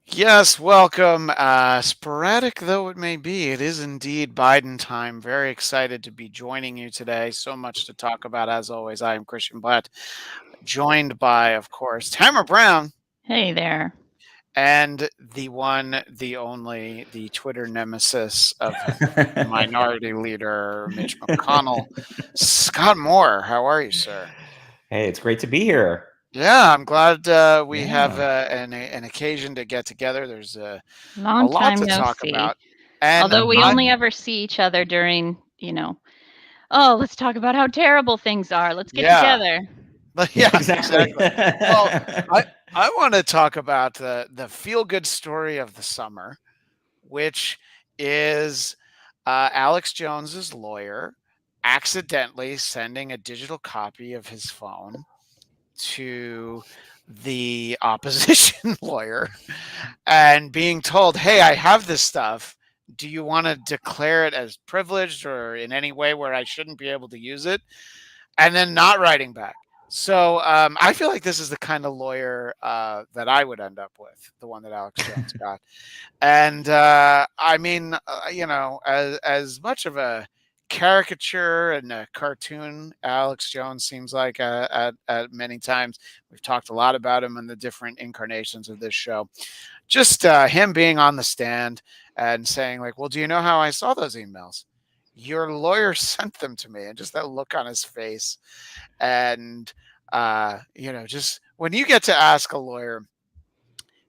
Yes, welcome. Sporadic though it may be, it is indeed Biden time. Very excited to be joining you today. So much to talk about. As always, I am Christian Bladt, joined by, of course, Tamra Brown Hey there. and the one, the only, the Twitter nemesis of Minority Leader Mitch McConnell, Scott Moore. How are you, sir? Hey, it's great to be here. Yeah, I'm glad we have Yeah. an occasion to get together. There's a Long lot time to no talk see. about. And Although we I only Mhm. ever see each other during, oh, let's talk about how terrible things are. Let's get yeah, together. Yeah, yeah, exactly. exactly. Well, I I want to talk about the feel good story of the summer, which is Alex Jones's lawyer accidentally sending a digital copy of his phone to the opposition lawyer and being told, "Hey, I have this stuff. Do you want to declare it as privileged or in any way where I shouldn't be able to use it?" And then not writing back. So I feel like this is the kind of lawyer that I would end up with, the one that Alex Jones got. And I mean, as much of a caricature and a cartoon Alex Jones seems like at many times. We've talked a lot about him in the different incarnations of this show. Just him being on the stand and saying, like, well, do you know how I saw those emails? Your lawyer sent them to me, and just that look on his face. And, just when you get to ask a lawyer,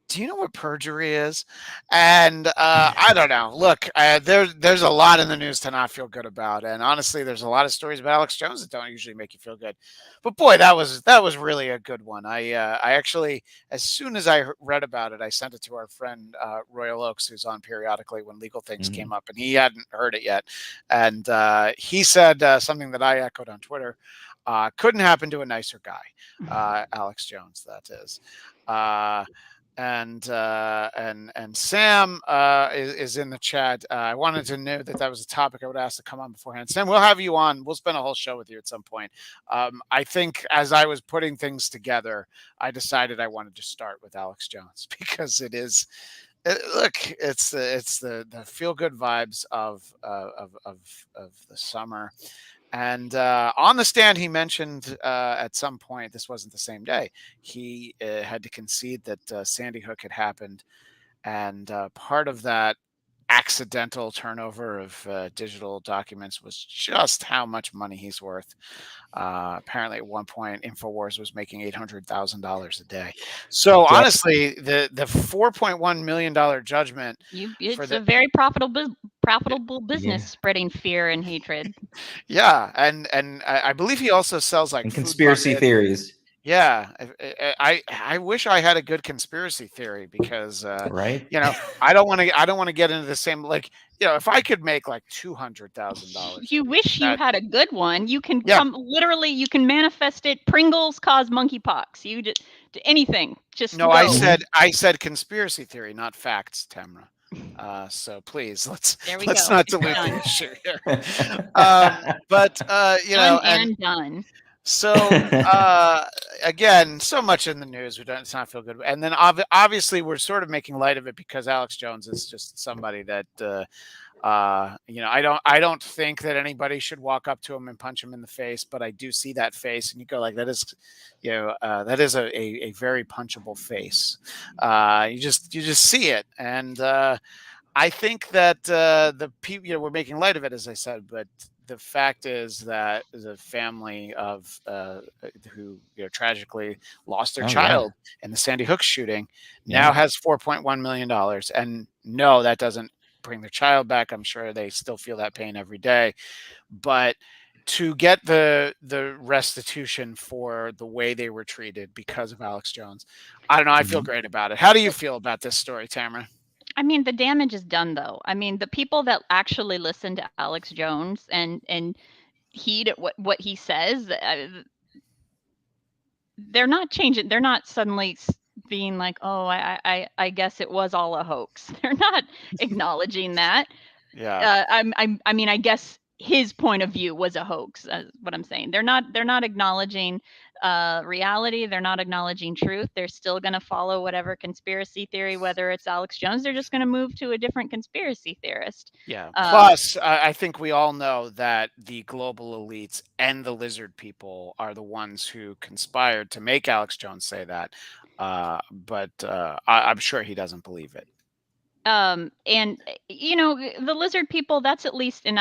do you know what perjury is? And I don't know. Look, there's a lot in the news to not feel good about, and honestly, there's a lot of stories about Alex Jones that don't usually make you feel good. But boy, that was really a good one. I actually, as soon as I read about it, I sent it to our friend Royal Oaks, who's on periodically when legal things came Mhm. up, and he hadn't heard it yet, and he said something that I echoed on Twitter. Couldn't happen to a nicer guy, Alex Jones. That is. Uh, and Sam is in the chat. I wanted to know that was a topic I would ask to come on beforehand. Sam, we'll have you on. We'll spend a whole show with you at some point. I think as I was putting things together, I decided I wanted to start with Alex Jones because it is. Look, it's the feel good vibes of the summer. And on the stand, he mentioned at some point, this wasn't the same day, he had to concede that Sandy Hook had happened. And part of that accidental turnover of digital documents was just how much money he's worth. Apparently, at one point, Infowars was making $800,000 a day. So Yeah. honestly, the $4.1 million judgment for It's the a very profitable business Yeah. spreading fear and hatred. yeah, and I believe he also sells like And food conspiracy bucket. theories, Yeah, I wish I had a good conspiracy theory because right? you know I don't want to get into the same, like, if I could make like $200,000 a You week, wish you that had a good one. You can yeah. come literally. You can manifest it. Pringles cause monkeypox. You just anything. Just No, I go. said Mhm. I said conspiracy theory, not facts, Tamra. So please There we let's go. not It's dilute the done. issue here. But Done and done. so again, so much in the news. We don't. It's not feel good. And then obviously we're sort of making light of it because Alex Jones is just somebody that I don't think that anybody should walk up to him and punch him in the face, but I do see that face, and you go like, that is, that is a very punchable face. You just see it, and I think that the people, we're making light of it, as I said, but the fact is that the family of who tragically lost their Oh yeah. child in the Sandy Hook shooting now Yeah. has $4.1 million, and no, that doesn't bring their child back. I'm sure they still feel that pain every day, but to get the restitution for the way they were treated because of Alex Jones, I don't know. I feel Mhm. great about it. How do you feel about this story, Tamara? I mean, the damage is done though. I mean, the people that actually listen to Alex Jones and heed what he says, they're not changing. They're not suddenly being like, "Oh, I guess it was all a hoax." They're not acknowledging that. Yeah. I mean, I guess his point of view was a hoax. What I'm saying. They're not acknowledging reality. They're not acknowledging truth. They're still going to follow whatever conspiracy theory, whether it's Alex Jones. They're just going to move to a different conspiracy theorist. Yeah. Plus, I think we all know that the global elites and the lizard people are the ones who conspired to make Alex Jones say that. But I'm sure he doesn't believe it. And the lizard people, that's at least, and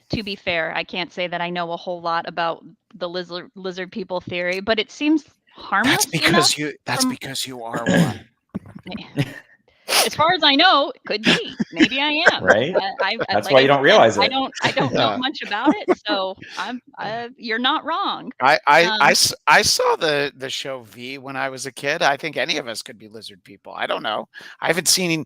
to be fair, I can't say that I know a whole lot about the lizard people theory, but it seems harmless. That's because you are one. As far as I know, it could be. Maybe I am. Right? That's why you don't realize it. I don't know much about it, so you're not wrong. I saw the show V when I was a kid. I think any of us could be lizard people. I don't know. I haven't seen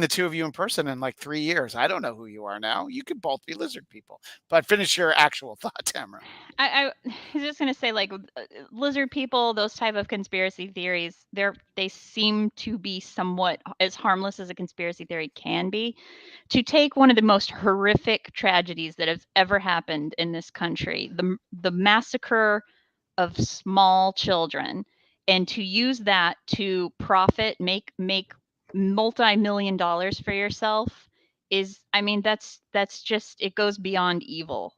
the two of you in person in like 3 years. I don't know who you are now. You could both be lizard people. But finish your actual thought, Tamra. I was just gonna say, like, lizard people, those type of conspiracy theories, they seem to be somewhat as harmless as a conspiracy theory can be. To take one of the most horrific tragedies that has ever happened in this country, the massacre of small children, and to use that to profit, make multi-million dollars for yourself is, I mean, that's just, it goes beyond evil.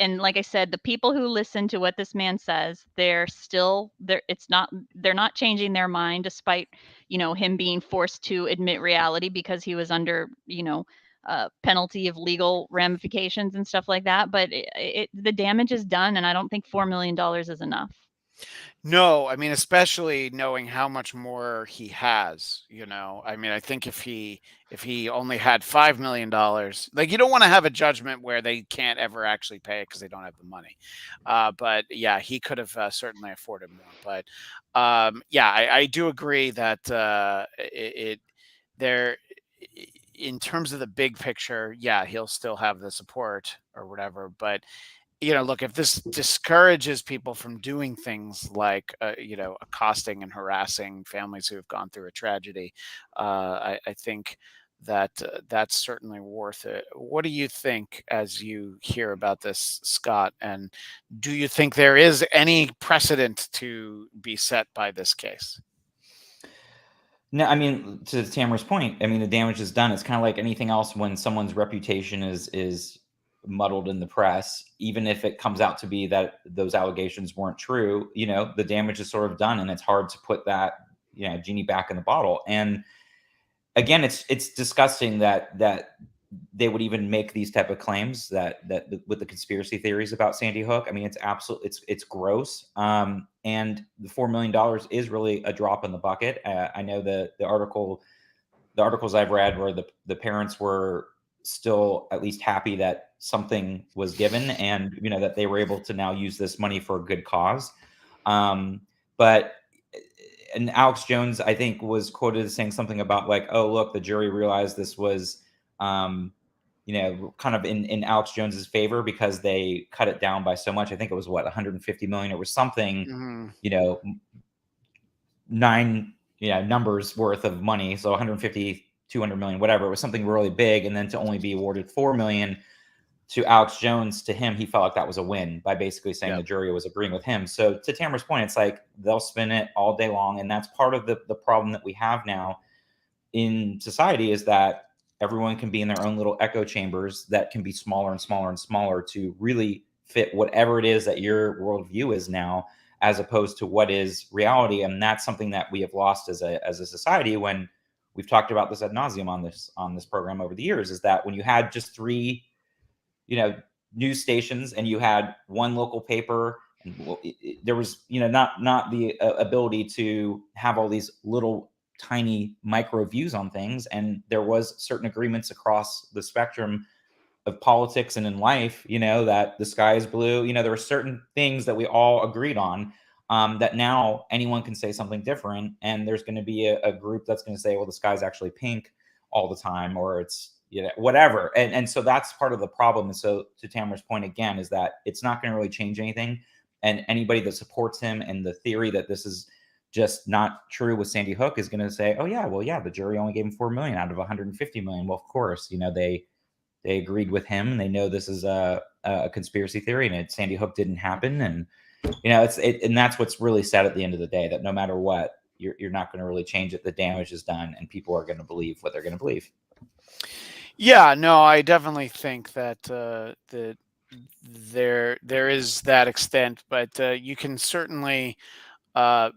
And like I said, the people who listen to what this man says, they're not changing their mind, despite, him being forced to admit reality because he was under, penalty of legal ramifications and stuff like that. But the damage is done, and I don't think $4 million is enough. No, I mean, especially knowing how much more he has, I mean, I think if he only had $5 million, like, you don't want to have a judgment where they can't ever actually pay it because they don't have the money. But yeah, he could have certainly afforded more. But yeah, I do agree that in terms of the big picture, yeah, he'll still have the support or whatever. But look, if this discourages people from doing things like, accosting and harassing families who have gone through a tragedy, I think that that's certainly worth it. What do you think as you hear about this, Scott? And do you think there is any precedent to be set by this case? No, I mean, to Tamara's point, I mean, the damage is done. It's kind of like anything else when someone's reputation is muddled in the press, even if it comes out to be that those allegations weren't true, the damage is sort of done, and it's hard to put that, genie back in the bottle. And again, it's disgusting that they would even make these type of claims that with the conspiracy theories about Sandy Hook. I mean, it's gross. And the $4 million is really a drop in the bucket. I know the articles I've read where the parents were still at least happy that something was given, and that they were able to now use this money for a good cause. But Alex Jones, I think, was quoted as saying something about like, oh, look, the jury realized this was kind of in Alex Jones's favor because they cut it down by so much. I think it was 150 million. It was something, nine numbers worth of money. So 150, 200 million, whatever. It was something really big. And then to only be awarded 4 million to Alex Jones, to him, he felt like that was a win by basically saying the jury was agreeing with him. So to Tamara's point, it's like they'll spin it all day long. And that's part of the problem that we have now in society, is that everyone can be in their own little echo chambers that can be smaller and smaller and smaller to really fit whatever it is that your worldview is now, as opposed to what is reality. And that's something that we have lost as a society. When we've talked about this ad nauseum on this program over the years, is that when you had just 3 news stations and you had one local paper, and there was not the ability to have all these little tiny micro views on things, and there was certain agreements across the spectrum of politics and in life, that the sky is blue. There were certain things that we all agreed on, that now anyone can say something different, and there's going to be a group that's going to say, well, the sky's actually pink all the time, or it's whatever. And so that's part of the problem. And so to Tamara's point again, is that it's not going to really change anything. And anybody that supports him and the theory that this is just not true with Sandy Hook is going to say, oh yeah, well, yeah, the jury only gave him 4 million out of 150 million. Well, of course, they agreed with him, and they know this is a conspiracy theory, and Sandy Hook didn't happen. And And that's what's really sad at the end of the day, that no matter what, you're not going to really change it. The damage is done, and people are going to believe what they're going to believe. Yeah, no, I definitely think that there is that extent, but you can certainly uh,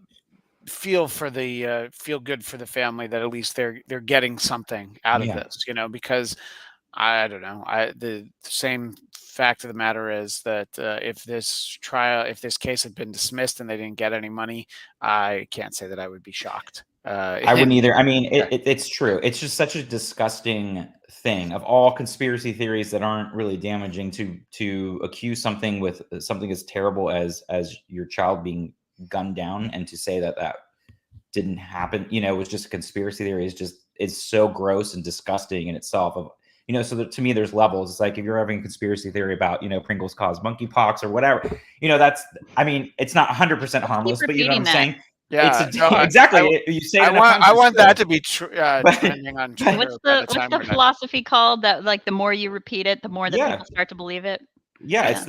feel good for the family that at least they're getting something out of Yeah. this, because I don't know. The same fact of the matter is that if this case had been dismissed and they didn't get any money, I can't say that I would be shocked. I wouldn't either. I mean, Yeah. it's true. It's just such a disgusting thing. Of all conspiracy theories that aren't really damaging, to accuse something with something as terrible as your child being gunned down, and to say that didn't happen, it was just a conspiracy theory, is so gross and disgusting in itself. So that, to me, there's levels. It's like if you're having a conspiracy theory about, Pringles caused monkeypox or whatever, it's not 100% harmless, Keep but you know what I'm repeating that. saying? Yeah, no, Exactly. You say it enough times, I it's want true. that to be But- trending on Twitter. What's by the time we're done. philosophy called that? Like, the more you repeat it, the more that Yeah. people start to believe it. Yeah, it's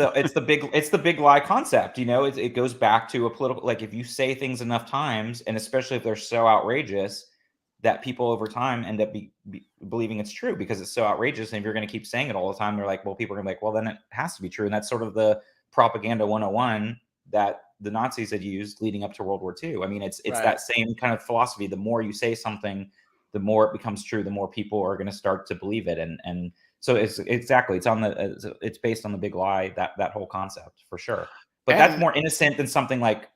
the big lie concept. It goes back to a political, like, if you say things enough times, and especially if they're so outrageous, that people over time end up believing it's true because it's so outrageous. And if you're going to keep saying it all the time, they're like, well, people are going to be like, well, then it has to be true. And that's sort of the propaganda 101 that the Nazis had used leading up to World War II. I mean, it's Right. that same kind of philosophy. The more you say something, the more it becomes true, the more people are going to start to believe it. And so it's based on the big lie, that whole concept, for sure. But that's more innocent than something like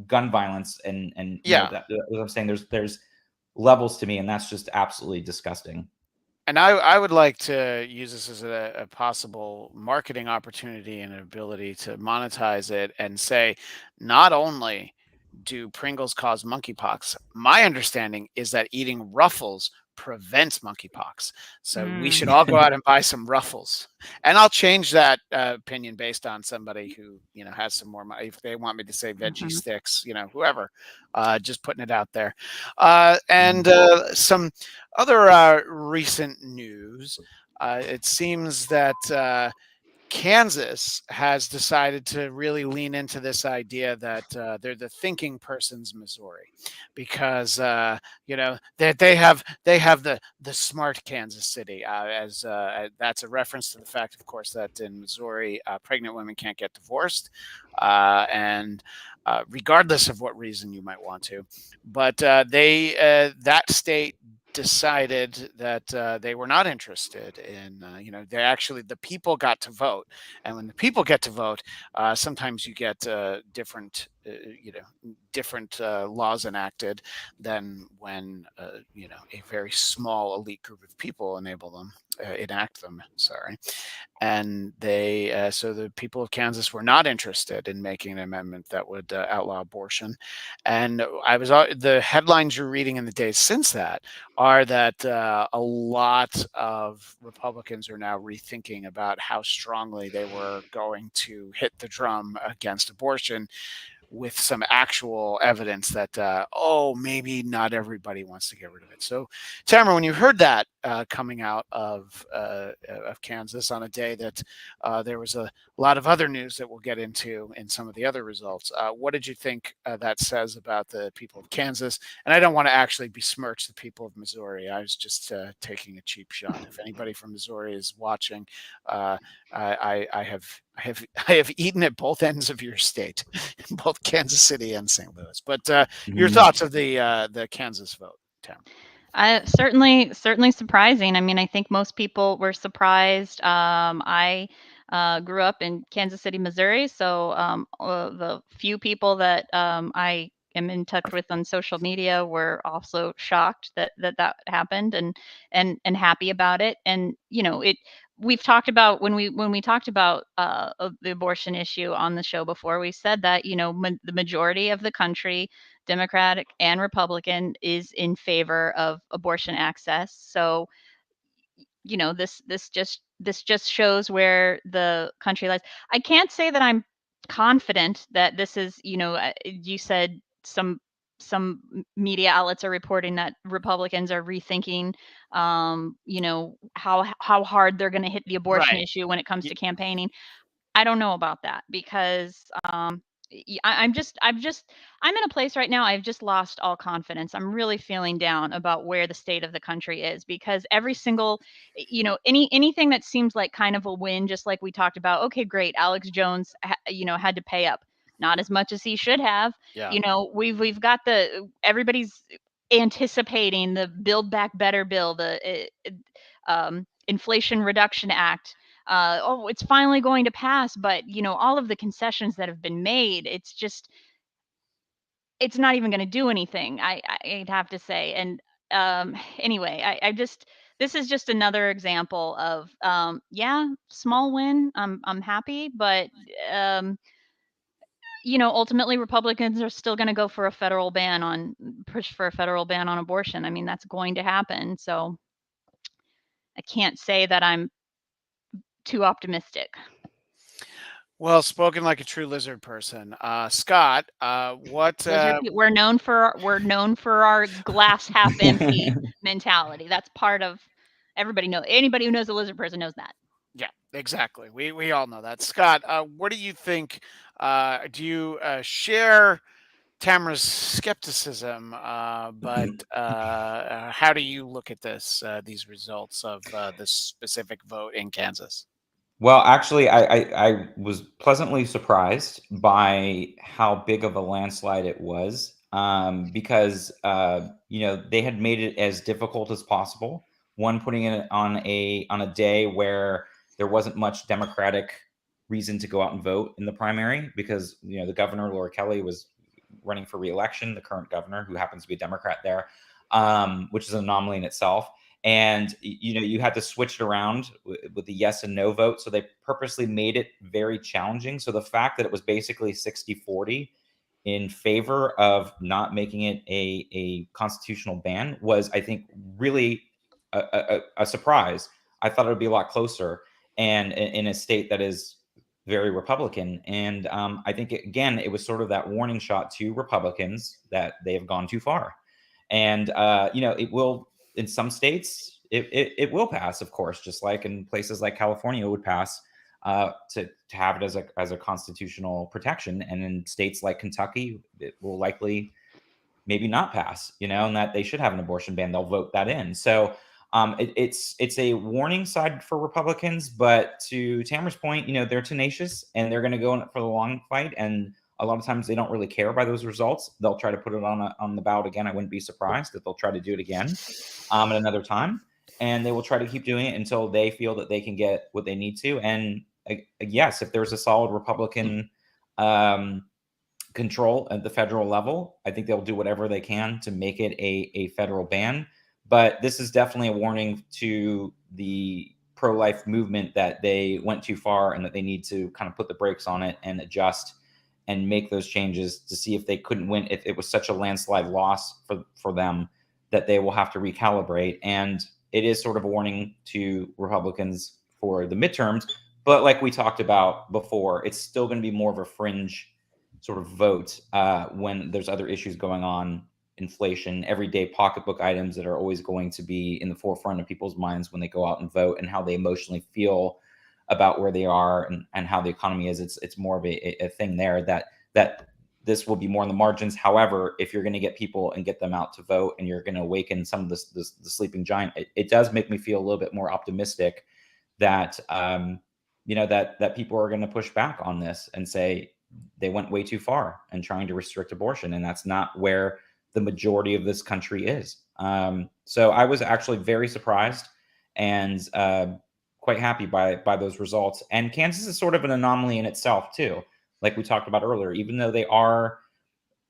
gun violence. And Yeah. that's what I'm saying. There's levels to me, and that's just absolutely disgusting. And I would like to use this as a possible marketing opportunity and an ability to monetize it and say, not only do Pringles cause monkeypox, my understanding is that eating Ruffles prevents monkeypox. So we should all go out and buy some Ruffles. And I'll change that opinion based on somebody who, has some more money. If they want me to say veggie sticks, whoever, just putting it out there. And some other recent news. It seems that Kansas has decided to really lean into this idea that they're the thinking person's Missouri, because they have the smart Kansas City, as that's a reference to the fact, of course, that in Missouri pregnant women can't get divorced, and regardless of what reason you might want to, but that state decided that they were not interested in, the people got to vote. And when the people get to vote, sometimes you get different laws enacted than when, a very small elite group of people enact them. Sorry. And so the people of Kansas were not interested in making an amendment that would outlaw abortion. And the headlines you're reading in the days since that are that a lot of Republicans are now rethinking about how strongly they were going to hit the drum against abortion, with some actual evidence that maybe not everybody wants to get rid of it. So, Tamara, when you heard that coming out of Kansas on a day that there was a lot of other news that we'll get into in some of the other results, what did you think that says about the people of Kansas? And I don't want to actually besmirch the people of Missouri. I was just taking a cheap shot. If anybody from Missouri is watching, I have eaten at both ends of your state, both Kansas City and St. Louis. But your thoughts of the Kansas vote, Tam? Certainly surprising. I mean, I think most people were surprised. I grew up in Kansas City, Missouri, so the few people that I am in touch with on social media were also shocked that happened, and happy about it. And we've talked about, when we talked about the abortion issue on the show before, we said that the majority of the country, Democratic and Republican, is in favor of abortion access. So this just shows where the country lies. I can't say that I'm confident that this is, you said some media outlets are reporting that Republicans are rethinking how hard they're going to hit the abortion Right. issue when it comes to campaigning. I don't know about that, because I'm in a place right now. I've just lost all confidence. I'm really feeling down about where the state of the country is, because every single, anything that seems like kind of a win, just like we talked about. Okay, great. Alex Jones, had to pay up, not as much as he should have. Yeah. We've got everybody's anticipating the Build Back Better bill, the Inflation Reduction Act. It's finally going to pass, but all of the concessions that have been made, it's not even going to do anything. I'd have to say. And anyway, this is just another example of small win. I'm happy, but ultimately Republicans are still going to go for push for a federal ban on abortion. I mean, that's going to happen. So I can't say that I'm too optimistic. Well, spoken like a true lizard person. Scott, what? We're known for our glass half empty mentality. That's part of anybody who knows a lizard person knows that. Yeah, exactly. We all know that. Scott, what do you think? Do you share Tamra's skepticism? But how do you look at these results of this specific vote in Kansas? Well, actually, I was pleasantly surprised by how big of a landslide it was, because they had made it as difficult as possible. One, putting it on a day where there wasn't much Democratic reason to go out and vote in the primary, because the governor, Laura Kelly, was running for re-election, the current governor, who happens to be a Democrat there, which is an anomaly in itself. And you had to switch it around with the yes and no vote. So they purposely made it very challenging. So the fact that it was basically 60-40 in favor of not making it a constitutional ban was, I think, really a surprise. I thought it would be a lot closer, and in a state that is very Republican. And I think, again, it was sort of that warning shot to Republicans that they have gone too far. And it will, in some states, it will pass, of course, just like in places like California, it would pass to have it as a constitutional protection. And in states like Kentucky, it will likely maybe not pass, and that they should have an abortion ban. They'll vote that in. So it's a warning side for Republicans. But to Tamara's point, they're tenacious and they're going to go in for the long fight. And a lot of times they don't really care by those results. They'll try to put it on the ballot again. I wouldn't be surprised that they'll try to do it again at another time. And they will try to keep doing it until they feel that they can get what they need to. And yes, if there's a solid Republican control at the federal level, I think they'll do whatever they can to make it a federal ban. But this is definitely a warning to the pro-life movement that they went too far and that they need to kind of put the brakes on it and adjust and make those changes to see if they couldn't win, if it was such a landslide loss for them, that they will have to recalibrate. And it is sort of a warning to Republicans for the midterms. But like we talked about before, it's still going to be more of a fringe sort of vote when there's other issues going on, inflation, everyday pocketbook items that are always going to be in the forefront of people's minds when they go out and vote, and how they emotionally feel about where they are and how the economy is. It's more of a thing there that this will be more in the margins. However, if you're going to get people and get them out to vote, and you're going to awaken some of the sleeping giant, it does make me feel a little bit more optimistic that that people are going to push back on this and say they went way too far in trying to restrict abortion, and that's not where the majority of this country is. So I was actually very surprised and quite happy by those results. And Kansas is sort of an anomaly in itself too, like we talked about earlier. Even though they are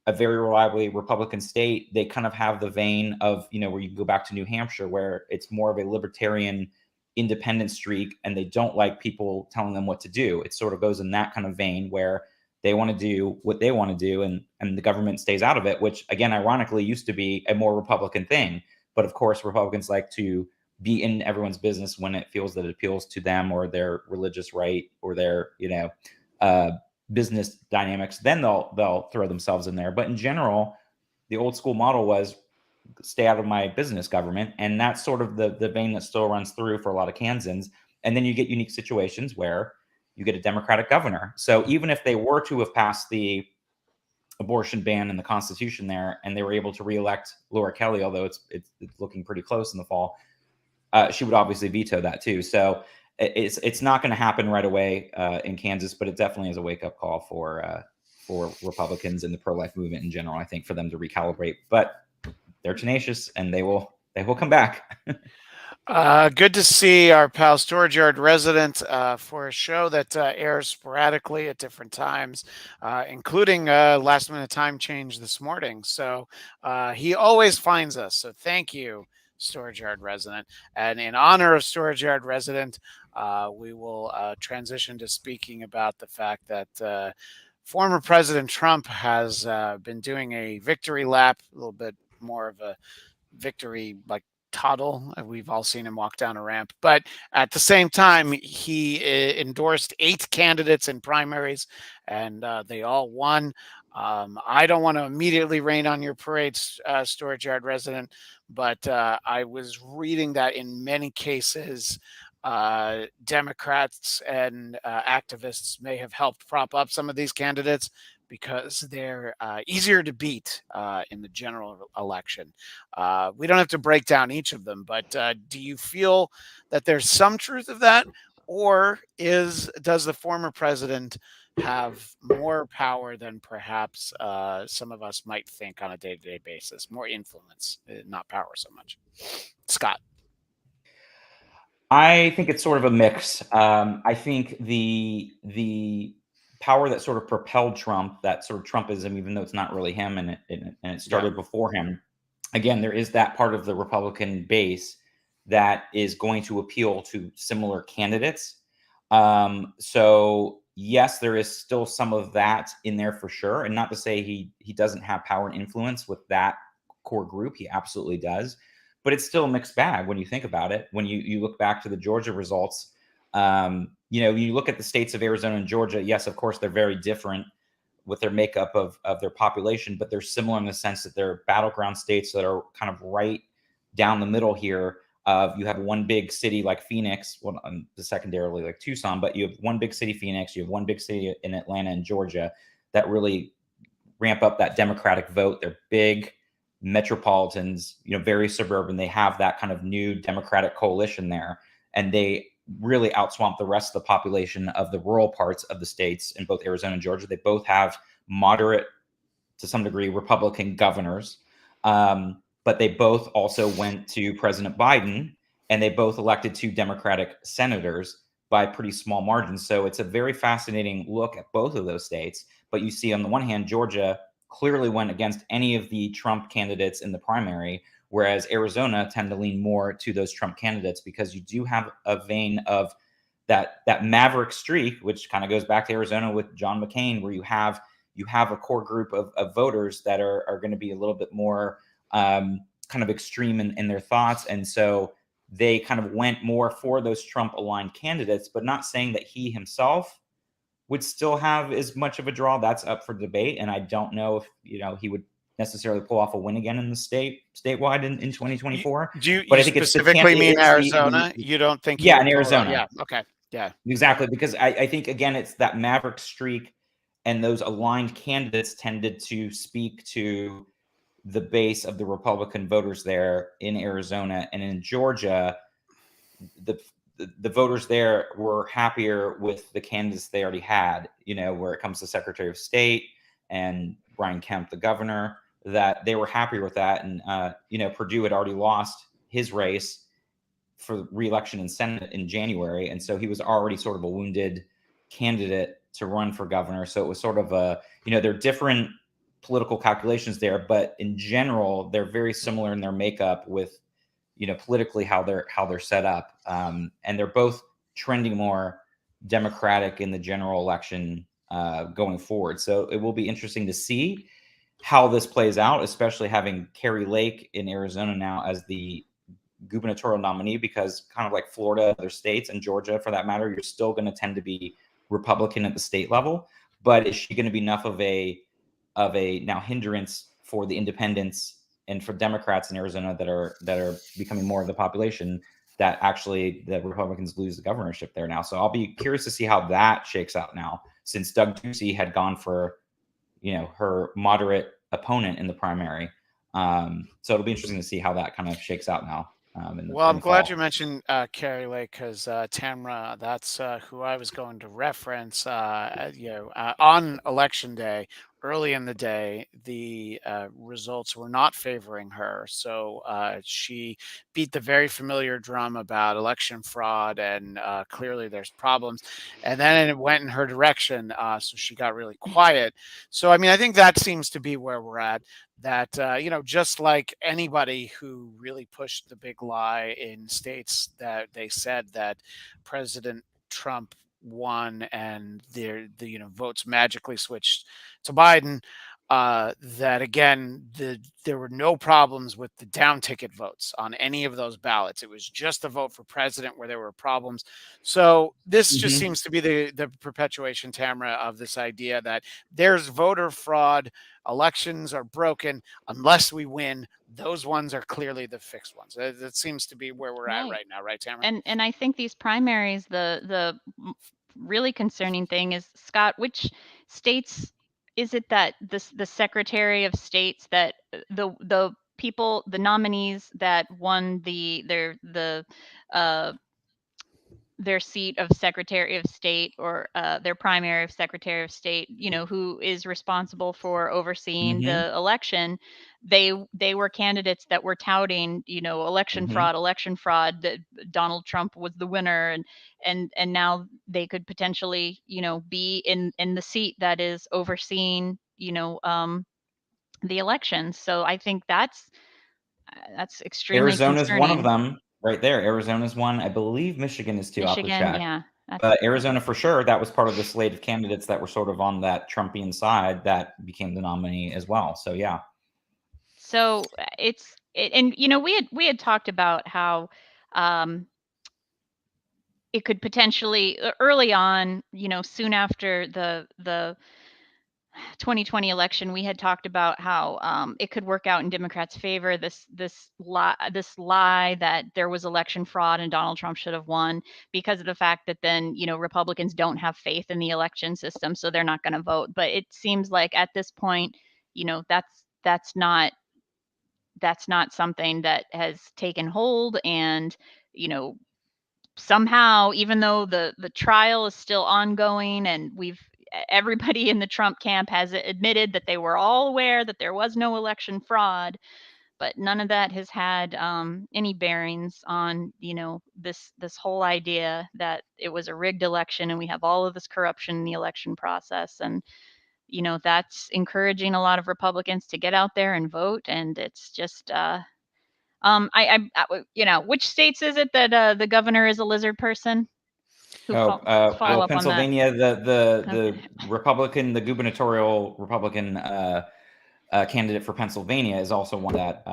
a very reliably Republican state, they kind of have the vein of, where you can go back to New Hampshire, where it's more of a libertarian independent streak, and they don't like people telling them what to do. It sort of goes in that kind of vein where they want to do what they want to do, and the government stays out of it, which, again, ironically used to be a more Republican thing. But of course, Republicans like to be in everyone's business when it feels that it appeals to them or their religious right or their, business dynamics. Then they'll throw themselves in there. But in general, the old school model was stay out of my business, government. And that's sort of the vein that still runs through for a lot of Kansans. And then you get unique situations where you get a Democratic governor. So even if they were to have passed the abortion ban in the Constitution there, and they were able to reelect Laura Kelly, although it's looking pretty close in the fall. She would obviously veto that too. So it's not going to happen right away in Kansas, but it definitely is a wake up call for Republicans and the pro-life movement in general. I think for them to recalibrate, but they're tenacious and they will come back. Good to see our pal Storage Yard Resident for a show that airs sporadically at different times, including last minute time change this morning. So he always finds us. So thank you, Storage Yard Resident. And in honor of Storage Yard Resident, we will transition to speaking about the fact that former President Trump has been doing a victory lap, a little bit more of a victory like toddle. We've all seen him walk down a ramp. But at the same time, he endorsed 8 candidates in primaries, and they all won. I don't want to immediately rain on your parade, Storage Yard Resident, but I was reading that in many cases, Democrats and activists may have helped prop up some of these candidates because they're easier to beat in the general election. We don't have to break down each of them, but do you feel that there's some truth of that, or does the former president have more power than perhaps some of us might think on a day-to-day basis? More influence, not power so much. Scott. I think it's sort of a mix. I think the power that sort of propelled Trump, that sort of Trumpism, even though it's not really him and it started before him. Again, there is that part of the Republican base that is going to appeal to similar candidates. So yes, there is still some of that in there for sure. And not to say he doesn't have power and influence with that core group. He absolutely does. But it's still a mixed bag when you think about it. When you look back to the Georgia results, you look at the states of Arizona and Georgia. Yes, of course, they're very different with their makeup of their population, but they're similar in the sense that they're battleground states that are kind of right down the middle here. You have one big city like Phoenix, well, secondarily like Tucson, but you have one big city, Phoenix. You have one big city in Atlanta and Georgia that really ramp up that Democratic vote. They're big metropolitans, very suburban. They have that kind of new Democratic coalition there, and they really outswamp the rest of the population of the rural parts of the states in both Arizona and Georgia. They both have moderate, to some degree, Republican governors, but they both also went to President Biden, and they both elected 2 Democratic senators by pretty small margins. So it's a very fascinating look at both of those states. But you see, on the one hand, Georgia clearly went against any of the Trump candidates in the primary, whereas Arizona tend to lean more to those Trump candidates because you do have a vein of that maverick streak, which kind of goes back to Arizona with John McCain, where you have a core group of voters that are going to be a little bit more kind of extreme in their thoughts. And so they kind of went more for those Trump aligned candidates, but not saying that he himself would still have as much of a draw. That's up for debate. And I don't know if, he would necessarily pull off a win again in the statewide in 2024. But I think specifically mean Arizona? You don't think? Yeah, in Arizona. Yeah. Okay. Yeah. Exactly. Because I think, again, it's that maverick streak, and those aligned candidates tended to speak to the base of the Republican voters there in Arizona. And in Georgia, the voters there were happier with the candidates they already had, where it comes to Secretary of State and Brian Kemp, the governor, that they were happier with that. And, Perdue had already lost his race for re-election in Senate in January. And so he was already sort of a wounded candidate to run for governor. So it was sort of there are different political calculations there, but in general, they're very similar in their makeup with, politically how they're set up. And they're both trending more Democratic in the general election going forward. So it will be interesting to see how this plays out, especially having Kari Lake in Arizona now as the gubernatorial nominee, because kind of like Florida, other states, and Georgia for that matter, you're still going to tend to be Republican at the state level. But is she going to be enough of a now hindrance for the independents and for Democrats in Arizona that are becoming more of the population, that actually the Republicans lose the governorship there now? So I'll be curious to see how that shakes out now, since Doug Ducey had gone for her moderate opponent in the primary. So it'll be interesting to see how that kind of shakes out now. Well, I'm the glad fall. you mentioned Carrie Lake, because Tamra, that's who I was going to reference. On election day, early in the day, the results were not favoring her. So she beat the very familiar drum about election fraud, and clearly there's problems. And then it went in her direction. So she got really quiet. So, I mean, I think that seems to be where we're at. That just like anybody who really pushed the big lie in states that they said that President Trump won and the votes magically switched to Biden, that again, there were no problems with the down ticket votes on any of those ballots. It was just the vote for president where there were problems. So this just seems to be the perpetuation, Tamara, of this idea that there's voter fraud. Elections are broken unless we win. Those ones are clearly the fixed ones. That seems to be where we're at right now, right, Tamara? And I think these primaries, the really concerning thing is, Scott, which states is it that the Secretary of States, that the people, the nominees that won their seat of Secretary of State, or their primary of Secretary of State, who is responsible for overseeing the election, they were candidates that were touting, election fraud, that Donald Trump was the winner, and now they could potentially, be in the seat that is overseeing, the election. So I think that's extremely Arizona's one of concerning. them right there. Arizona's one. I believe Michigan is too. I'll have to Michigan, check. yeah. But Arizona for sure, that was part of the slate of candidates that were sort of on that Trumpian side that became the nominee as well. So yeah. So and we had talked about how it could potentially, early on, soon after the 2020 election, we had talked about how it could work out in Democrats' favor. This lie that there was election fraud and Donald Trump should have won, because of the fact that then Republicans don't have faith in the election system, so they're not going to vote. But it seems like at this point, that's not something that has taken hold. And somehow, even though the trial is still ongoing, and everybody in the Trump camp has admitted that they were all aware that there was no election fraud, but none of that has had any bearings on this whole idea that it was a rigged election and we have all of this corruption in the election process. And that's encouraging a lot of Republicans to get out there and vote. And it's just which states is it that the governor is a lizard person? Follow up on that. Pennsylvania, the Republican, the gubernatorial Republican candidate for Pennsylvania is also one that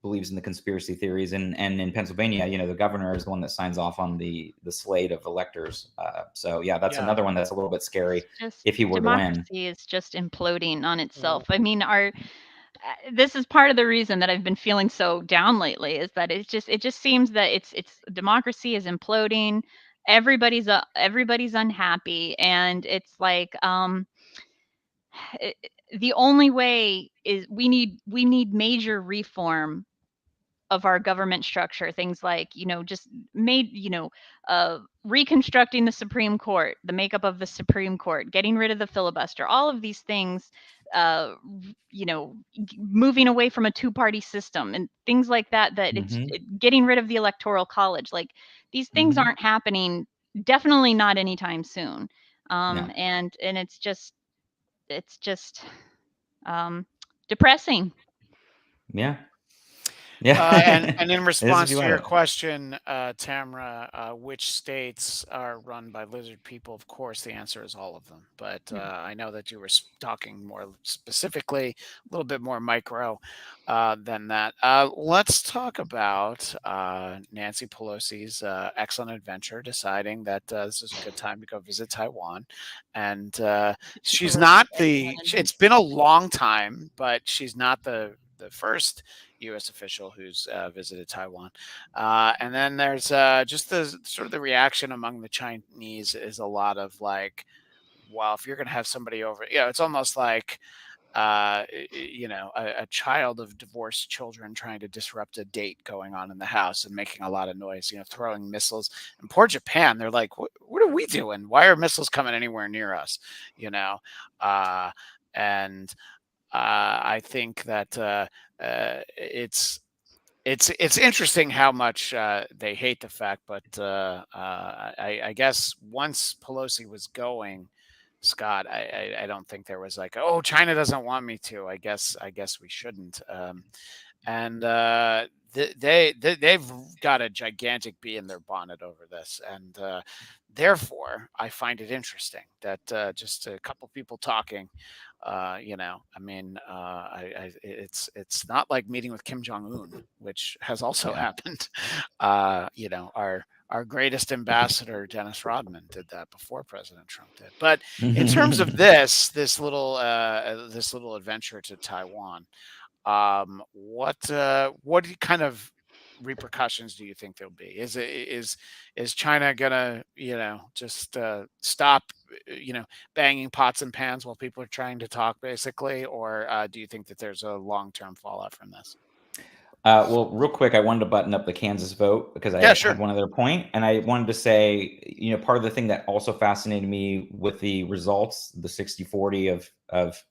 believes in the conspiracy theories, and in Pennsylvania, the governor is the one that signs off on the slate of electors. So yeah, that's another one that's a little bit scary if he were to win. Democracy is just imploding on itself. I mean, this is part of the reason that I've been feeling so down lately, is that it just seems that it's democracy is imploding. Everybody's unhappy, and it's like the only way is we need major reform of our government structure. Things like just reconstructing the Supreme Court, the makeup of the Supreme Court, getting rid of the filibuster, all of these things, moving away from a two-party system and things like that, it's getting rid of the Electoral College. Like, these things aren't happening, definitely not anytime soon. And it's just depressing. Yeah. And in response to your question, Tamra, which states are run by lizard people? Of course, the answer is all of them. But I know that you were talking more specifically, a little bit more micro than that. Let's talk about Nancy Pelosi's excellent adventure, deciding that this is a good time to go visit Taiwan. And she's not it's been a long time, but she's not the first U.S. official who's visited Taiwan. And then there's just the sort of the reaction among the Chinese is a lot of like, well, if you're going to have somebody over, it's almost like a child of divorced children trying to disrupt a date going on in the house and making a lot of noise, throwing missiles. And poor Japan, they're like, what are we doing? Why are missiles coming anywhere near us? And I think that it's interesting how much they hate the fact, but I guess once Pelosi was going, Scott, I don't think there was like, oh, China doesn't want me to. I guess we shouldn't. And they've got a gigantic bee in their bonnet over this, and therefore I find it interesting that just a couple people talking. It's not like meeting with Kim Jong-un, which has also happened. Our greatest ambassador, Dennis Rodman, did that before President Trump did. But in terms of this little adventure to Taiwan, what kind of repercussions do you think there'll be? Is China gonna just stop banging pots and pans while people are trying to talk, basically, or do you think that there's a long-term fallout from this? Well, real quick, I wanted to button up the Kansas vote because I Sure. had one other point, and I wanted to say, part of the thing that also fascinated me with the results, the 60-40 of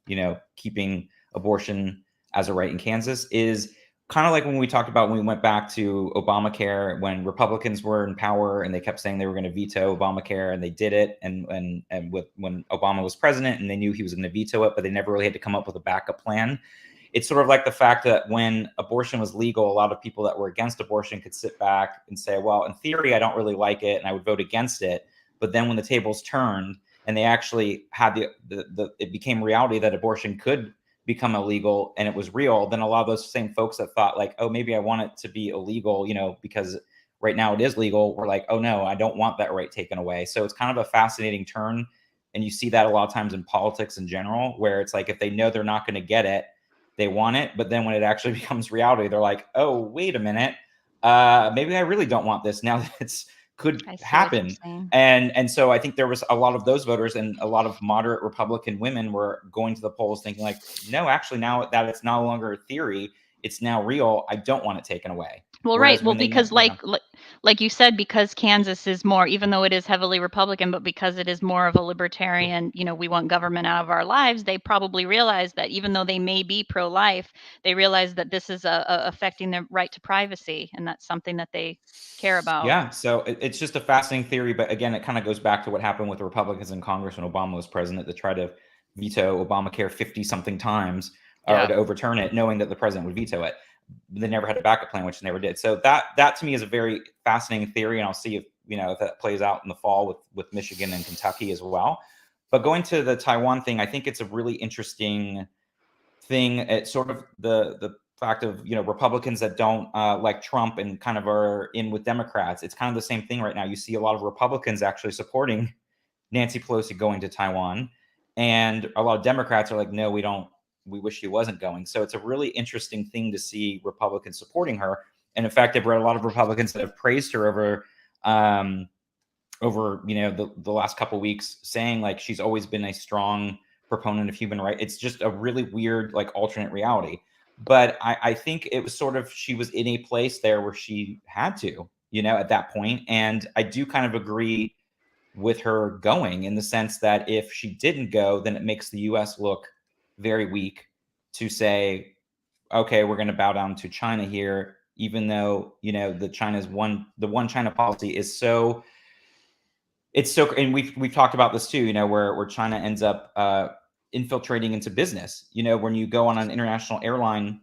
keeping abortion as a right in Kansas, is kind of like when we talked about when we went back to Obamacare, when Republicans were in power and they kept saying they were going to veto Obamacare, and they did it, and when Obama was president and they knew he was going to veto it, but they never really had to come up with a backup plan. It's sort of like the fact that when abortion was legal, a lot of people that were against abortion could sit back and say, well, in theory, I don't really like it and I would vote against it. But then when the tables turned and they actually had it became reality that abortion could become illegal and it was real, then a lot of those same folks that thought like, oh, maybe I want it to be illegal, because right now it is legal, were like, oh no, I don't want that right taken away. So it's kind of a fascinating turn. And you see that a lot of times in politics in general, where it's like, if they know they're not going to get it, they want it, but then when it actually becomes reality, they're like, "Oh, wait a minute, maybe I really don't want this now that it's could happen." And so I think there was a lot of those voters, and a lot of moderate Republican women were going to the polls thinking like, "No, actually, now that it's no longer a theory, it's now real. I don't want it taken away." Well, right. Well, because like you said, because Kansas is more, even though it is heavily Republican, but because it is more of a libertarian, we want government out of our lives, they probably realize that even though they may be pro-life, they realize that this is affecting their right to privacy, and that's something that they care about. Yeah, so it's just a fascinating theory, but again, it kind of goes back to what happened with the Republicans in Congress when Obama was president, to try to veto Obamacare 50-something times or to overturn it, knowing that the president would veto it. They never had a backup plan, which they never did. So that to me is a very fascinating theory, and I'll see if if that plays out in the fall with Michigan and Kentucky as well. But going to the Taiwan thing, I think it's a really interesting thing. It's sort of the fact of Republicans that don't like Trump and kind of are in with Democrats. It's kind of the same thing right now. You see a lot of Republicans actually supporting Nancy Pelosi going to Taiwan, and a lot of Democrats are like, no, we don't. We wish she wasn't going. So it's a really interesting thing to see Republicans supporting her. And in fact, I've read a lot of Republicans that have praised her over the last couple of weeks, saying like she's always been a strong proponent of human rights. It's just a really weird like alternate reality. But I think it was sort of, she was in a place there where she had to, at that point. And I do kind of agree with her going, in the sense that if she didn't go, then it makes the US look very weak to say, okay, we're going to bow down to China here, even though, the one China policy is so, and we've talked about this too, where China ends up infiltrating into business. When you go on an international airline,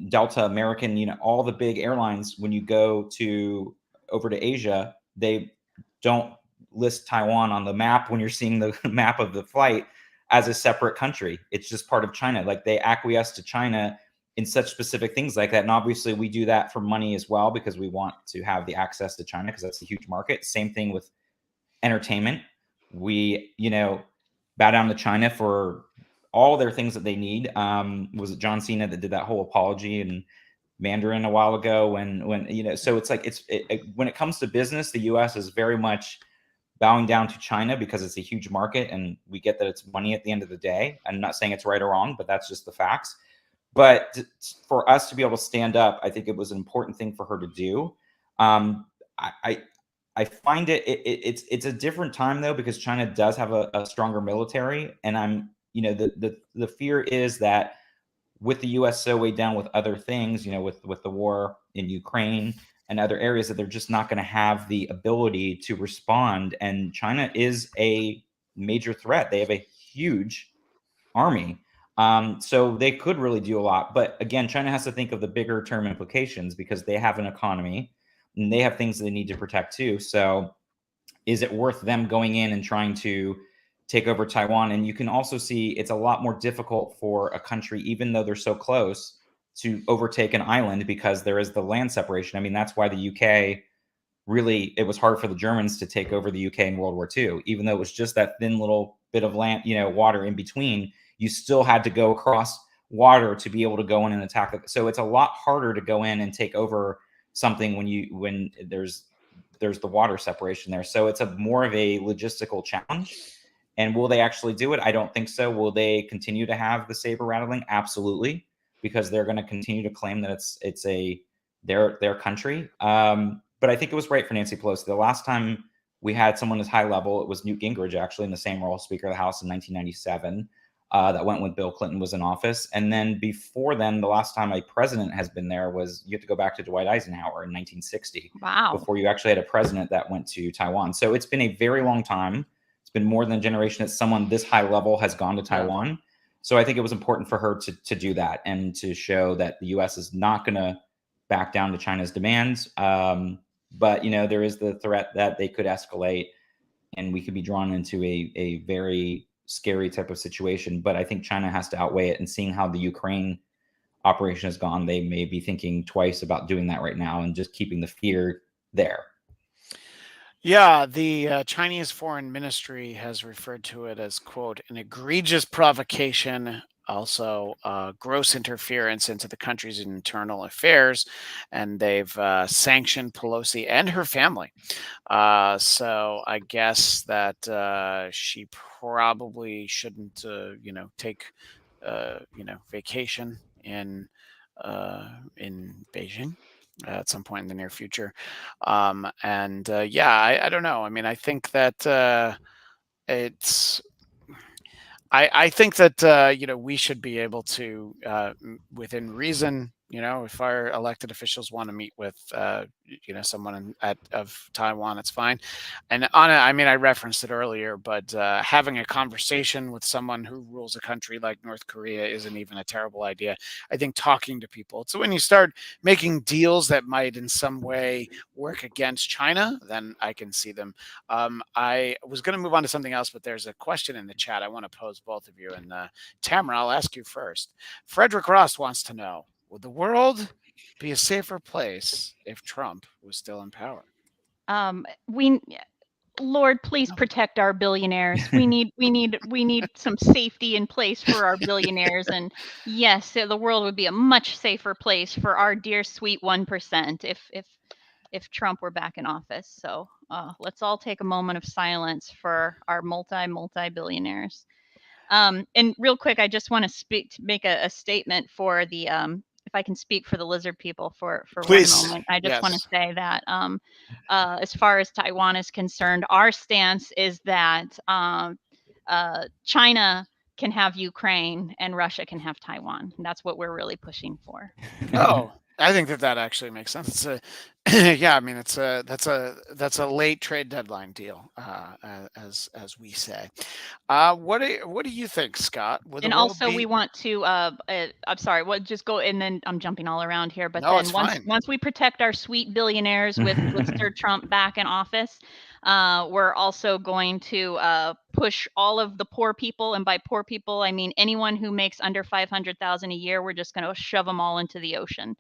Delta, American, all the big airlines, when you go over to Asia, they don't list Taiwan on the map when you're seeing the map of the flight as a separate country. It's just part of China. Like, they acquiesce to China in such specific things like that. And obviously we do that for money as well, because we want to have the access to China, because that's a huge market. Same thing with entertainment. We, bow down to China for all their things that they need. Was it John Cena that did that whole apology in Mandarin a while ago? So it's like, when it comes to business, the US is very much bowing down to China because it's a huge market, and we get that it's money at the end of the day. I'm not saying it's right or wrong, but that's just the facts. But for us to be able to stand up, I think it was an important thing for her to do. I find it's a different time though, because China does have a stronger military, and the fear is that with the U.S. so weighed down with other things, with the war in Ukraine and other areas, that they're just not going to have the ability to respond. And China is a major threat. They have a huge army. So they could really do a lot. But again, China has to think of the bigger term implications, because they have an economy and they have things that they need to protect too. So is it worth them going in and trying to take over Taiwan? And you can also see it's a lot more difficult for a country, even though they're so close, to overtake an island, because there is the land separation. I mean, that's why the UK really, it was hard for the Germans to take over the UK in World War II, even though it was just that thin little bit of land, water in between. You still had to go across water to be able to go in and attack it. So it's a lot harder to go in and take over something when there's the water separation there. So it's more of a logistical challenge. And will they actually do it? I don't think so. Will they continue to have the saber rattling? Absolutely, because they're going to continue to claim that it's their country. But I think it was right for Nancy Pelosi. The last time we had someone as high level, it was Newt Gingrich, actually, in the same role, Speaker of the House in 1997. That went when Bill Clinton was in office. And then before then, the last time a president has been there was, you have to go back to Dwight Eisenhower in 1960. Wow. Before you actually had a president that went to Taiwan. So it's been a very long time. It's been more than a generation that someone this high level has gone to Taiwan. Yeah. So I think it was important for her to do that, and to show that the U.S. is not going to back down to China's demands. But, there is the threat that they could escalate, and we could be drawn into a very scary type of situation. But I think China has to outweigh it, and seeing how the Ukraine operation has gone, they may be thinking twice about doing that right now and just keeping the fear there. Yeah, the Chinese Foreign Ministry has referred to it as, quote, an egregious provocation, also gross interference into the country's internal affairs, and they've sanctioned Pelosi and her family. So I guess that she probably shouldn't, take, vacation in Beijing at some point in the near future. I don't know. I mean, I think that it's. I think that we should be able to, within reason, if our elected officials want to meet with someone of Taiwan, it's fine. And I referenced it earlier, but having a conversation with someone who rules a country like North Korea isn't even a terrible idea. I think talking to people. So when you start making deals that might in some way work against China, then I can see them. I was going to move on to something else, but there's a question in the chat I want to pose both of you. And Tamra, I'll ask you first. Frederick Ross wants to know, would the world be a safer place if Trump was still in power? Lord, please protect our billionaires. We need some safety in place for our billionaires. And yes, the world would be a much safer place for our dear sweet 1% if Trump were back in office. So let's all take a moment of silence for our multi-billionaires. And real quick, I just want to make a statement for the if I can speak for the lizard people for Please. 1 moment. I just want to say that as far as Taiwan is concerned, our stance is that China can have Ukraine and Russia can have Taiwan. And that's what we're really pushing for. Oh, I think that actually makes sense. Yeah, I mean, that's a late trade deadline deal, as we say. What do you think, Scott? And also, we want to. I'm sorry. Well, just go, and then I'm jumping all around here. But no, then once we protect our sweet billionaires with Sir Trump back in office, we're also going to push all of the poor people, and by poor people, I mean anyone who makes under $500,000 a year. We're just going to shove them all into the ocean.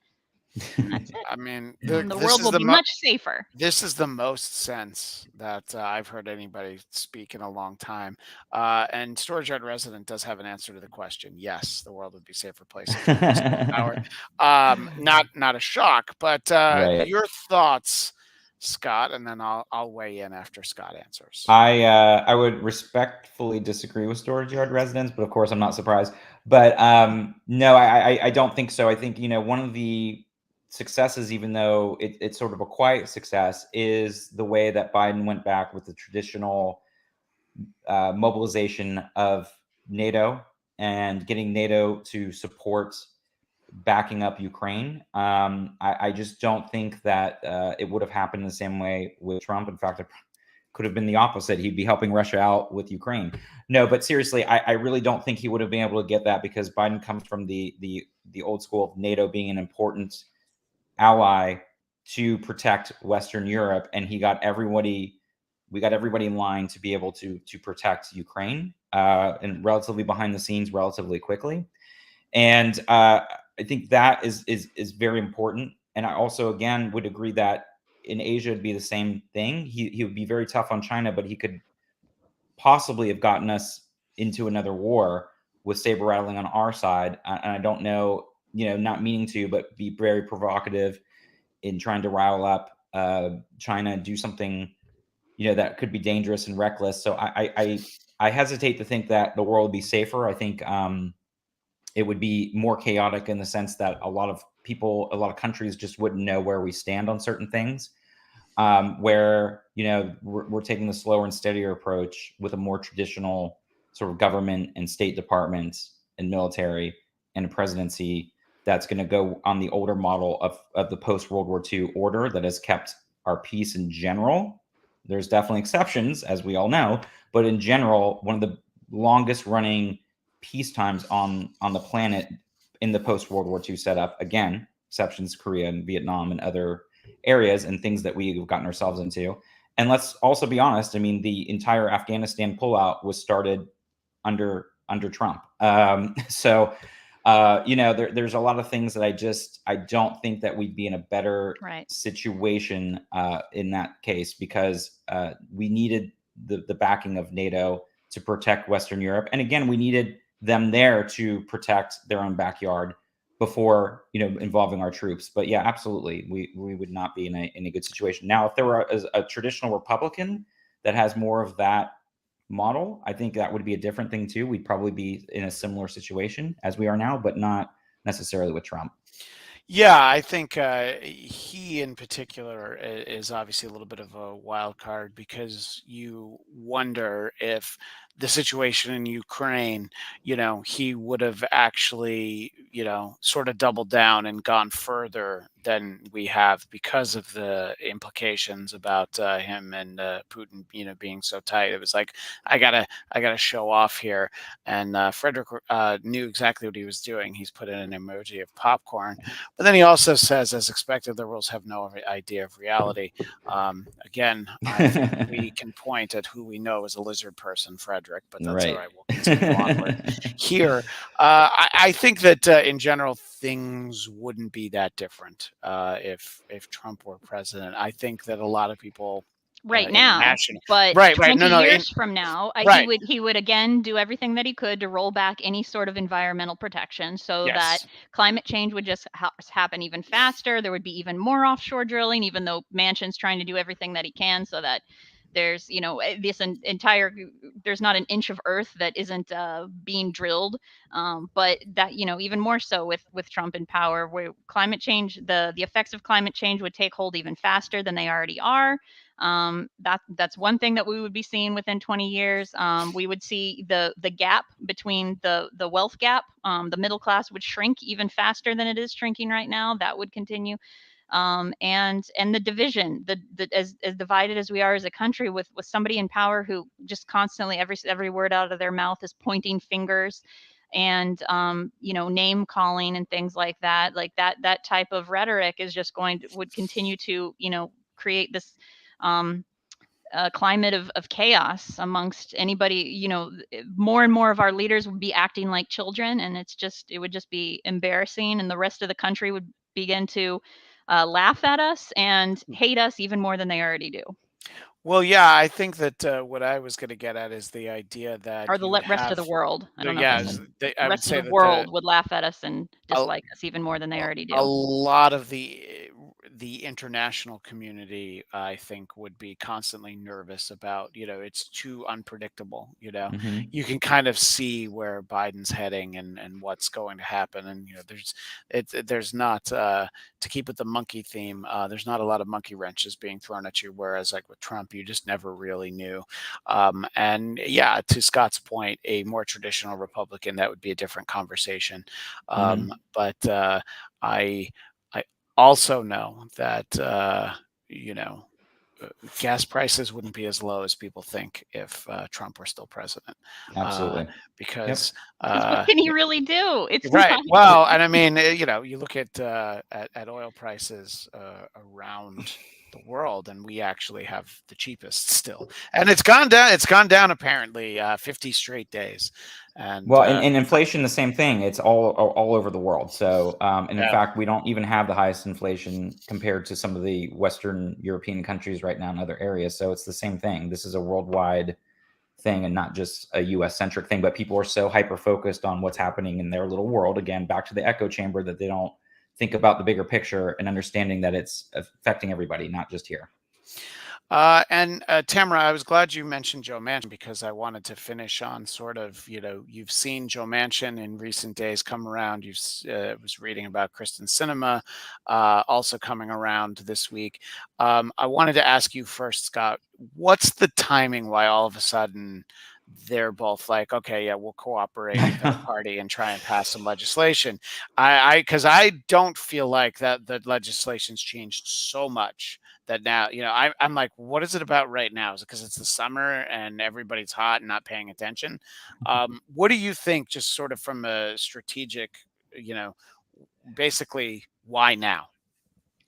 And that's it. I mean, the world will be much safer. This is the most sense that I've heard anybody speak in a long time. And Storage Yard Resident does have an answer to the question. Yes, the world would be a safer place if Trump was still in power. Not a shock, but right. Your thoughts, Scott, and then I'll weigh in after Scott answers. I would respectfully disagree with storage yard residents, but of course I'm not surprised. But no, I don't think so. I think, you know, one of the successes, even though it's sort of a quiet success, is the way that Biden went back with the traditional mobilization of NATO and getting NATO to support backing up Ukraine. I just don't think that it would have happened the same way with Trump. In fact, it could have been the opposite. He'd be helping Russia out with Ukraine. No, but seriously, I really don't think he would have been able to get that, because Biden comes from the old school of NATO being an important ally to protect Western Europe, and we got everybody in line to be able to protect Ukraine, and relatively behind the scenes, relatively quickly. And I think that is very important. And I also, again, would agree that in Asia it'd be the same thing. He would be very tough on China, but he could possibly have gotten us into another war with saber rattling on our side. And I don't know, you know, not meaning to, but be very provocative in trying to rile up China, do something, you know, that could be dangerous and reckless. So I hesitate to think that the world would be safer. I think it would be more chaotic in the sense that a lot of people, a lot of countries just wouldn't know where we stand on certain things. Where, you know, we're taking the slower and steadier approach with a more traditional sort of government and state departments and military and a presidency that's going to go on the older model of the post-World War II order that has kept our peace in general. There's definitely exceptions, as we all know, but in general, one of the longest running peace times on the planet in the post-World War II setup. Again, exceptions, Korea and Vietnam and other areas and things that we've gotten ourselves into. And let's also be honest, I mean, the entire Afghanistan pullout was started under Trump. So you know, there's a lot of things that I don't think that we'd be in a better situation in that case, because we needed the backing of NATO to protect Western Europe. And again, we needed them there to protect their own backyard before, you know, involving our troops. But yeah, absolutely, we would not be in a good situation. Now, if there were a traditional Republican that has more of that model, I think that would be a different thing too. We'd probably be in a similar situation as we are now, but not necessarily with Trump. Yeah, I think he in particular is obviously a little bit of a wild card, because you wonder if the situation in Ukraine, you know, he would have actually, you know, sort of doubled down and gone further than we have, because of the implications about him and Putin, you know, being so tight. It was like, I gotta show off here, and Frederick knew exactly what he was doing. He's put in an emoji of popcorn, but then he also says, as expected, the rules have no idea of reality. Again, I think we can point at who we know as a lizard person, Frederick, but that's all right. We'll continue onward here. I think that in general, things wouldn't be that different if Trump were president. I think that a lot of people now, but 20 years from now, he would again do everything that he could to roll back any sort of environmental protection, so that climate change would just happen even faster. There would be even more offshore drilling, even though Manchin's trying to do everything that he can so that there's, you know, this entire, there's not an inch of earth that isn't being drilled. But that, you know, even more so with Trump in power, where climate change, the effects of climate change would take hold even faster than they already are. That's one thing that we would be seeing within 20 years. We would see the gap between the wealth gap, the middle class would shrink even faster than it is shrinking right now. That would continue. And the division, as divided as we are as a country, with somebody in power who just constantly, every word out of their mouth is pointing fingers and you know, name calling and things like that. Like that type of rhetoric is just would continue to, you know, create this climate of chaos amongst anybody. You know, more and more of our leaders would be acting like children, and it would just be embarrassing, and the rest of the country would begin to laugh at us and hate us even more than they already do. Well, yeah, I think that what I was going to get at is the idea that, or the rest of the world. I don't know. Yeah, the rest of the world would laugh at us and dislike us even more than they already do. A lot of the the international community, I think, would be constantly nervous about, it's too unpredictable. Mhm. You can kind of see where Biden's heading and what's going to happen. And, there's not, to keep with the monkey theme, there's not a lot of monkey wrenches being thrown at you. Whereas like with Trump, you just never really knew. And yeah, to Scott's point, a more traditional Republican, that would be a different conversation. But I I also know that gas prices wouldn't be as low as people think if Trump were still president, Absolutely. because Because what can he really do? It's right. not. Well, and I mean, you look at oil prices around the world, and we actually have the cheapest still, and it's gone down. It's gone down apparently 50 straight days, and Well, and inflation, the same thing. It's all over the world. So, and in yeah. fact, we don't even have the highest inflation compared to some of the Western European countries right now in other areas. So it's the same thing. This is a worldwide thing and not just a US centric thing, but people are so hyper focused on what's happening in their little world, again, back to the echo chamber, that they don't think about the bigger picture and understanding that it's affecting everybody, not just here. And Tamara, I was glad you mentioned Joe Manchin, because I wanted to finish on sort of, you've seen Joe Manchin in recent days come around. You was reading about Kristen Sinema also coming around this week. I wanted to ask you first, Scott, what's the timing why all of a sudden they're both like, okay, yeah, we'll cooperate with our party and try and pass some legislation? Because I don't feel like that the legislation's changed so much that now, I'm like, what is it about right now? Is it because it's the summer and everybody's hot and not paying attention? What do you think, just sort of from a strategic, basically, why now?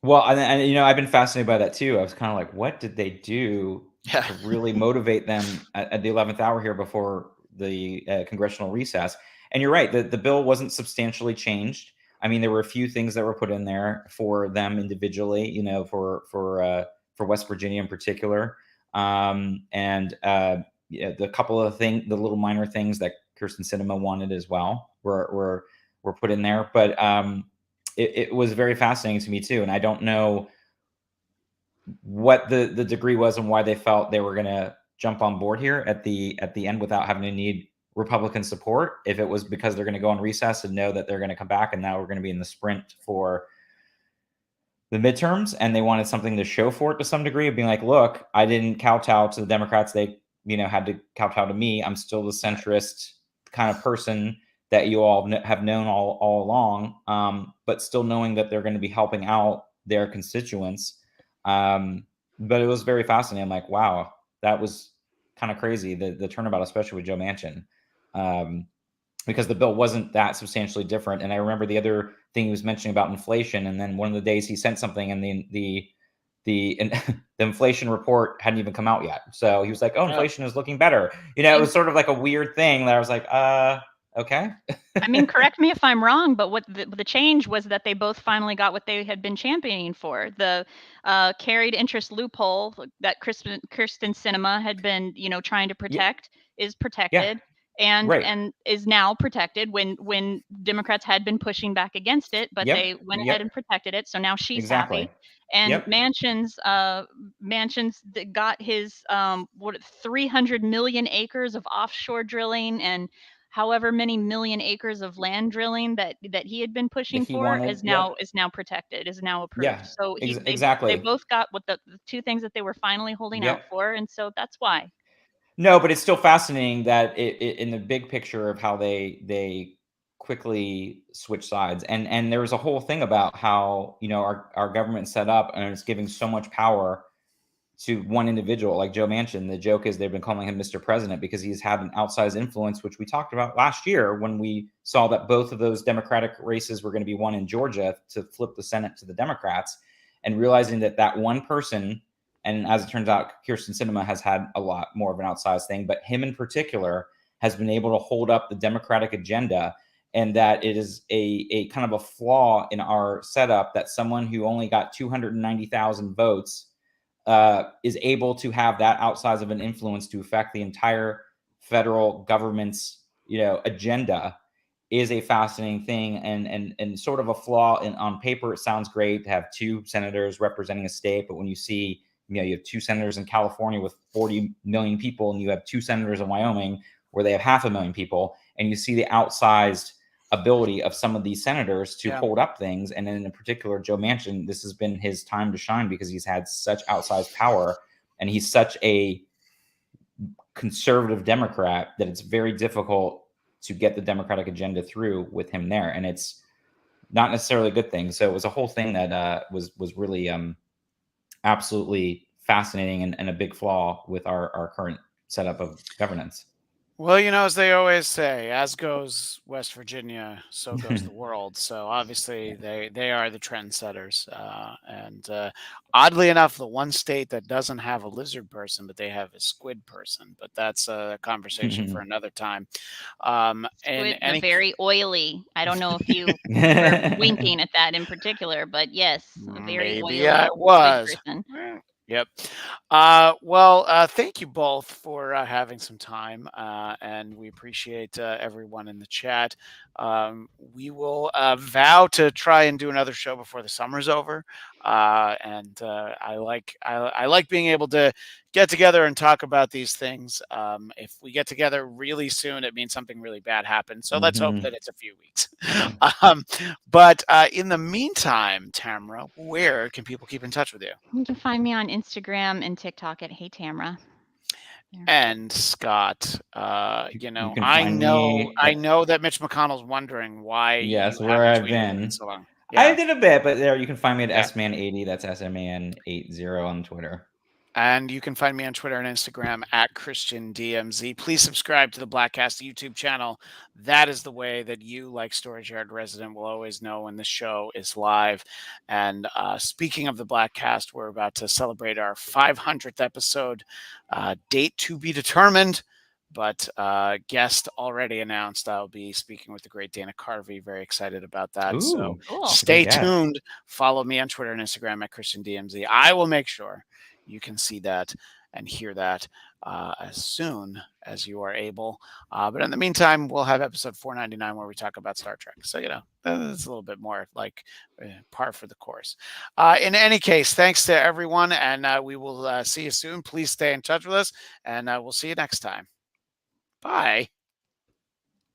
Well, and I've been fascinated by that too. I was kind of like, what did they do Yeah. to really motivate them at the 11th hour here before the congressional recess? And you're right, the bill wasn't substantially changed. I mean, there were a few things that were put in there for them individually, for West Virginia in particular, and the couple of things, the little minor things that Kirsten Sinema wanted as well, were put in there, but. It was very fascinating to me too, and I don't know what the degree was and why they felt they were going to jump on board here at the end without having to need Republican support. If it was because they're going to go on recess and know that they're going to come back, and now we're going to be in the sprint for the midterms, and they wanted something to show for it to some degree of being like, look, I didn't kowtow to the Democrats. They had to kowtow to me. I'm still the centrist kind of person that you all have known all along, but still knowing that they're going to be helping out their constituents. But it was very fascinating. I'm like, wow, that was kind of crazy, the turnabout, especially with Joe Manchin, because the bill wasn't that substantially different. And I remember the other thing he was mentioning about inflation, and then one of the days he sent something, and the inflation report hadn't even come out yet. So he was like, oh, inflation is looking better. It was sort of like a weird thing that I was like, okay. I mean, correct me if I'm wrong, but what the change was that they both finally got what they had been championing for. The carried interest loophole that Kristen Sinema had been, trying to protect is protected. And Right. and is now protected when Democrats had been pushing back against it, but they went ahead and protected it. So now she's happy. And Manchin's got his 300 million acres of offshore drilling and however many million acres of land drilling that he had been pushing for is now protected, is now approved. Yeah, So exactly. they both got what the two things that they were finally holding out for, and so that's why. No, but it's still fascinating that it in the big picture of how they quickly switch sides, and there was a whole thing about how our government set up, and it's giving so much power to one individual like Joe Manchin. The joke is they've been calling him Mr. President because he's had an outsized influence, which we talked about last year when we saw that both of those Democratic races were going to be won in Georgia to flip the Senate to the Democrats, and realizing that one person. And as it turns out, Kirsten Sinema has had a lot more of an outsized thing, but him in particular has been able to hold up the Democratic agenda, and that it is a kind of a flaw in our setup that someone who only got 290,000 votes is able to have that outsize of an influence to affect the entire federal government's agenda is a fascinating thing and sort of a flaw. On paper, it sounds great to have 2 senators representing a state, but when you see, you have 2 senators in California with 40 million people, and you have 2 senators in Wyoming where they have 500,000 people, and you see the outsized ability of some of these senators to hold up things. And in particular, Joe Manchin, this has been his time to shine because he's had such outsized power, and he's such a conservative Democrat that it's very difficult to get the Democratic agenda through with him there. And it's not necessarily a good thing. So it was a whole thing that was really absolutely fascinating and a big flaw with our current setup of governance. Well, as they always say, as goes West Virginia, so goes the world. So obviously they are the trendsetters. And oddly enough, the one state that doesn't have a lizard person, but they have a squid person. But that's a conversation for another time. Squid, the very oily. I don't know if you were winking at that in particular, but yes, a very maybe oily I was. squid person. Yep. Well, thank you both for having some time, and we appreciate everyone in the chat. We will vow to try and do another show before the summer's over. And I like being able to get together and talk about these things. If we get together really soon, it means something really bad happened. So let's hope that it's a few weeks. But in the meantime, Tamra, where can people keep in touch with you? You can find me on Instagram and TikTok at Hey Tamra. And Scott, I know that Mitch McConnell's wondering why. Yes, where I've been so long. Yeah. I did a bit, but there you can find me at SMan80. That's SMan80 on Twitter. And you can find me on Twitter and Instagram at ChristianDMZ. Please subscribe to the Blackcast YouTube channel. That is the way that you, like Storage Yard resident, will always know when the show is live. And speaking of the Blackcast, we're about to celebrate our 500th episode. Date to be determined, but guest already announced. I'll be speaking with the great Dana Carvey. Very excited about that. Ooh, so cool. Stay tuned. Follow me on Twitter and Instagram at ChristianDMZ. I will make sure you can see that and hear that as soon as you are able. But in the meantime, we'll have episode 499 where we talk about Star Trek. So, it's a little bit more like par for the course. In any case, thanks to everyone, and we will see you soon. Please stay in touch with us, and we'll see you next time. Bye.